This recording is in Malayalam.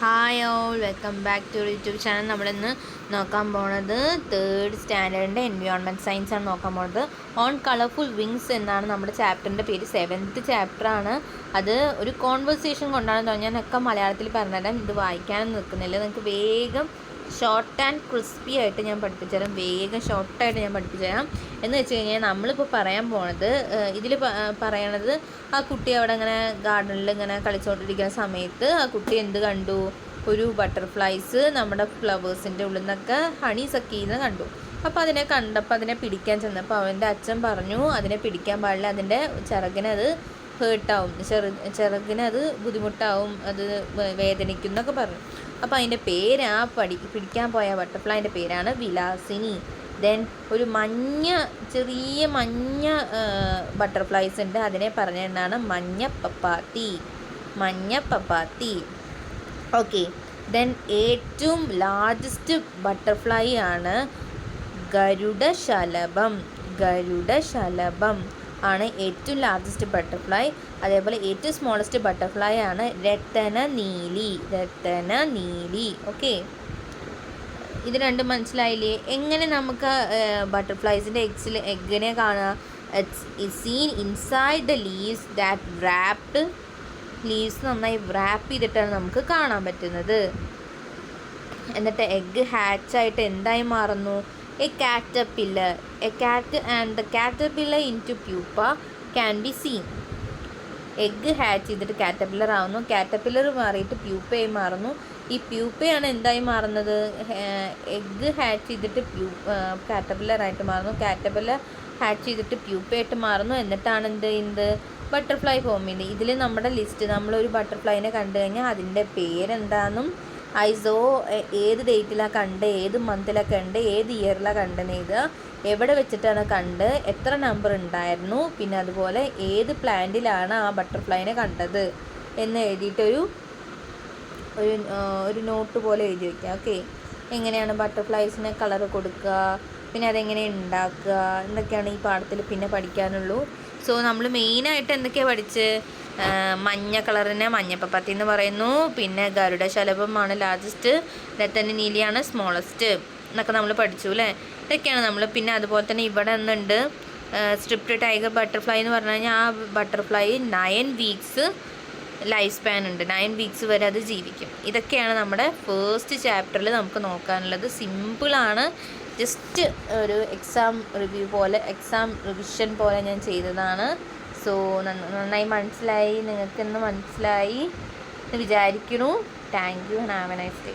Hi all, welcome back to YouTube channel. നമ്മളിന്ന് നോക്കാൻ പോണത് 3rd സ്റ്റാൻഡേർഡിൻ്റെ എൻവയോൺമെൻറ്റ് സയൻസ് ആണ് നോക്കാൻ പോണത്. ഓൺ കളർഫുൾ വിങ്സ് എന്നാണ് നമ്മുടെ ചാപ്റ്ററിൻ്റെ പേര്. 7th ചാപ്റ്ററാണ്. അത് ഒരു കോൺവെർസേഷൻ കൊണ്ടാണ് ഞാനൊക്കെ മലയാളത്തിൽ പറഞ്ഞുതരാം. ഇത് വായിക്കാനൊന്നും നിൽക്കുന്നില്ല. നിങ്ങൾക്ക് വേഗം ഷോർട്ട് ആൻഡ് ക്രിസ്പി ആയിട്ട് ഞാൻ പഠിപ്പിച്ചു തരാം. വേഗം ഷോർട്ടായിട്ട് ഞാൻ പഠിപ്പിച്ചു തരാം. എന്ന് വെച്ച് കഴിഞ്ഞാൽ നമ്മളിപ്പോൾ പറയാൻ പോണത്, ഇതിൽ പറയണത്, ആ കുട്ടി അവിടെ ഇങ്ങനെ ഗാർഡനിൽ ഇങ്ങനെ കളിച്ചുകൊണ്ടിരിക്കുന്ന സമയത്ത് ആ കുട്ടി എന്ത് കണ്ടു? ഒരു ബട്ടർഫ്ലൈസ് നമ്മുടെ ഫ്ലവേഴ്സിൻ്റെ ഉള്ളിൽ നിന്നൊക്കെ ഹണി സക്ക് ചെയ്യുന്നത് കണ്ടു. അപ്പോൾ അതിനെ കണ്ടപ്പോൾ അതിനെ പിടിക്കാൻ ചെന്നപ്പോൾ അവൻ്റെ അച്ഛൻ പറഞ്ഞു അതിനെ പിടിക്കാൻ പാടില്ല, അതിൻ്റെ ചിറകിനത് ഹേർട്ടാവും, ചിറകിനത് ബുദ്ധിമുട്ടാവും, അത് വേദനിക്കും എന്നൊക്കെ പറഞ്ഞു. അപ്പോൾ അതിൻ്റെ പേര്, പിടിക്കാൻ പോയ ബട്ടർഫ്ലൈൻ്റെ പേരാണ് വിലാസിനി. ദെൻ ഒരു ചെറിയ മഞ്ഞ ബട്ടർഫ്ലൈസ് ഉണ്ട്, അതിനെ പറഞ്ഞ എന്താണ്? മഞ്ഞ പപ്പാത്തി. ഓക്കെ. ദെൻ ഏറ്റവും ലാർജസ്റ്റ് ബട്ടർഫ്ലൈ ആണ് ഗരുഡശലഭം ആണ് ഏറ്റവും ലാർജസ്റ്റ് ബട്ടർഫ്ലൈ. അതേപോലെ ഏറ്റവും സ്മോളസ്റ്റ് ബട്ടർഫ്ലൈ ആണ് രത്നനീലി. ഓക്കെ, ഇത് രണ്ടും മനസ്സിലായില്ലേ? എങ്ങനെ നമുക്ക് ബട്ടർഫ്ലൈസിൻ്റെ എഗ്ഗിനെ കാണാം? It's scene inside the leaves that wrapped. Leaves നന്നായി റാപ്പ് ചെയ്തിട്ടാണ് നമുക്ക് കാണാൻ പറ്റുന്നത്. എന്നിട്ട് എഗ്ഗ് ഹാച്ചായിട്ട് എന്തായി മാറുന്നു? A cat and the caterpillar into pupa can be seen. Egg hatch ചെയ്തിട്ട് കാറ്റർപില്ലർ ആവുന്നു, കാറ്റർപില്ലർ മാറിയിട്ട് പ്യൂപ്പയായി മാറുന്നു. ഈ പ്യൂപ്പയാണ് എന്തായി മാറുന്നത്? എഗ്ഗ് ഹാച്ച് ചെയ്തിട്ട് കാറ്റർപില്ലറായിട്ട് മാറുന്നു, കാറ്റർപില്ലർ ഹാച്ച് ചെയ്തിട്ട് പ്യൂപ്പയായിട്ട് മാറുന്നു. എന്നിട്ടാണ് എന്ത് ചെയ്യുന്നത്? ബട്ടർഫ്ലൈ ഫോം ചെയ്യുന്നത്. ഇതിൽ നമ്മുടെ ലിസ്റ്റ്, നമ്മളൊരു ബട്ടർഫ്ലൈനെ കണ്ടു കഴിഞ്ഞാൽ അതിൻ്റെ പേരെന്താണെന്നും ഏത് ഡേറ്റിലാണ് കണ്ട്, ഏത് മന്തിലാണ് കണ്ട്, ഏത് ഇയറിലാണ് കണ്ടെന്ന് എഴുതുക, എവിടെ വെച്ചിട്ടാണ് കണ്ട്, എത്ര നമ്പർ ഉണ്ടായിരുന്നു, പിന്നെ അതുപോലെ ഏത് പ്ലാന്റിലാണ് ആ ബട്ടർഫ്ലൈനെ കണ്ടത് എന്ന് എഴുതിയിട്ടൊരു ഒരു നോട്ട് പോലെ എഴുതി വയ്ക്കുക. ഓക്കെ, എങ്ങനെയാണ് ബട്ടർഫ്ലൈസിന് കളർ കൊടുക്കുക, പിന്നെ അതെങ്ങനെ ഉണ്ടാക്കുക എന്നൊക്കെയാണ് ഈ പാഠത്തിൽ പിന്നെ പഠിക്കാനുള്ളൂ. സോ നമ്മൾ മെയിനായിട്ട് എന്തൊക്കെയാണ് പഠിച്ച്? മഞ്ഞ കളറിനെ മഞ്ഞപ്പപ്പാത്തി എന്ന് പറയുന്നു. പിന്നെ ഗരുഡശലഭമാണ് ലാർജസ്റ്റ്, രത്നനീലിയാണ് സ്മോളസ്റ്റ് എന്നൊക്കെ നമ്മൾ പഠിച്ചു അല്ലേ? ഇതൊക്കെയാണ് നമ്മൾ. പിന്നെ അതുപോലെ തന്നെ ഇവിടെ ഒന്നുണ്ട് സ്ട്രിപ്ഡ് ടൈഗർ ബട്ടർഫ്ലൈ എന്ന് പറഞ്ഞു കഴിഞ്ഞാൽ ആ ബട്ടർഫ്ലൈ 9 വീക്സ് ലൈഫ് സ്പാൻ ഉണ്ട്, 9 വീക്സ് വരെ അത് ജീവിക്കും. ഇതൊക്കെയാണ് നമ്മുടെ ഫസ്റ്റ് ചാപ്റ്ററിൽ നമുക്ക് നോക്കാനുള്ളത്. സിമ്പിളാണ്, ജസ്റ്റ് ഒരു എക്സാം റിവിഷൻ പോലെ ഞാൻ ചെയ്തതാണ്. സോ നന്നായി മനസ്സിലായി, നിങ്ങൾക്കിന്ന് മനസ്സിലായി എന്ന് വിചാരിക്കുന്നു. Thank you and have A nice day.